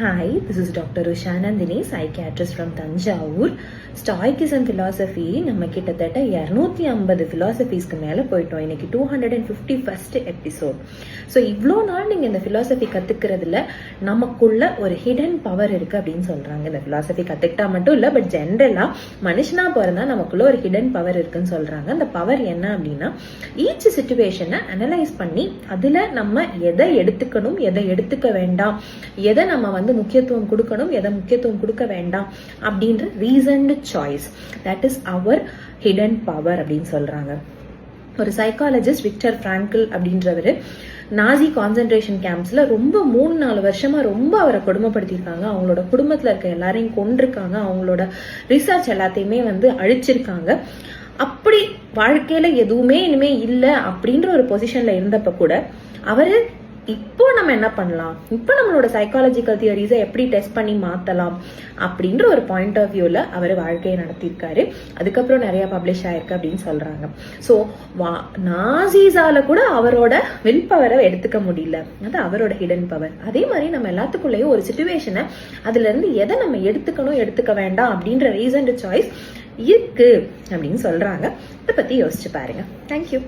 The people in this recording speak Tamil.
Hi, this is Dr. Usha Nandini, psychiatrist from Tanjavur. Stoicism philosophy நம்ம கிட்டத்தட்ட 250 philosophiesக்கு மேலே போயிட்டோம். இன்னைக்கு 251st எபிசோட். ஸோ இவ்வளோ நாள் நீங்கள் இந்த philosophy கற்றுக்கிறதுல நமக்குள்ள ஒரு ஹிடன் பவர் இருக்குது அப்படின்னு சொல்கிறாங்க. இந்த philosophy கற்றுக்கிட்டா மட்டும் இல்லை, பட் ஜென்ரலாக மனுஷனாக பிறந்தா நமக்குள்ள ஒரு ஹிடன் பவர் இருக்குன்னு சொல்கிறாங்க. அந்த பவர் என்ன அப்படின்னா, ஈச் சிச்சுவேஷனை அனலைஸ் பண்ணி அதில் நம்ம எதை எடுத்துக்கணும், எதை எடுத்துக்க வேண்டாம், எதை நம்ம முக்கியத்துவம் கொடுக்கணும், எதை முக்கியத்துவம் கொடுக்க வேண்டாம் அப்படின்ற reasoned choice, that is our hidden power அப்படின்னு சொல்றாங்க. ஒரு சைக்காலஜிஸ்ட் விக்டர் பிராங்கிள் அப்படின்றவர் நாசி கான்சென்ட்ரேஷன் கேம்ப்ஸ்ல ரொம்ப 3-4 வருஷமா ரொம்ப அவரை கொடுமைப்படுத்திருக்காங்க. அவங்களோட குடும்பத்துல இருக்க எல்லாரையும் கொண்டிருக்காங்க. அவங்களோட ரிசர்ச் எல்லாத்தையுமே அழிச்சிருக்காங்க. அப்படி வாழ்க்கையில எதுவுமே இனிமே இல்லை அப்படின்ற ஒரு பொசிஷன்ல இருந்தப்ப கூட அவரு இப்போ நம்ம என்ன பண்ணலாம், இப்போ நம்மளோட சைக்காலஜிக்கல் தியரிஸை எப்படி டெஸ்ட் பண்ணி மாற்றலாம் அப்படின்ற ஒரு பாயிண்ட் ஆஃப் வியூவில் அவர் வாழ்க்கையை நடத்தியிருக்காரு. அதுக்கப்புறம் நிறைய பப்ளிஷ் ஆயிருக்கு அப்படின்னு சொல்கிறாங்க. ஸோ நாசிஸால கூட அவரோட வில் பவரை எடுத்துக்க முடியல, அது அவரோட ஹிடன் பவர். அதே மாதிரி நம்ம எல்லாத்துக்குள்ளேயும் ஒரு சிச்சுவேஷனை அதுலேருந்து எதை நம்ம எடுத்துக்கணும், எடுத்துக்க வேண்டாம் அப்படின்ற ரீசன் சாய்ஸ் இருக்கு அப்படின்னு சொல்கிறாங்க. இதை பற்றி யோசிச்சு பாருங்க. தேங்க்யூ.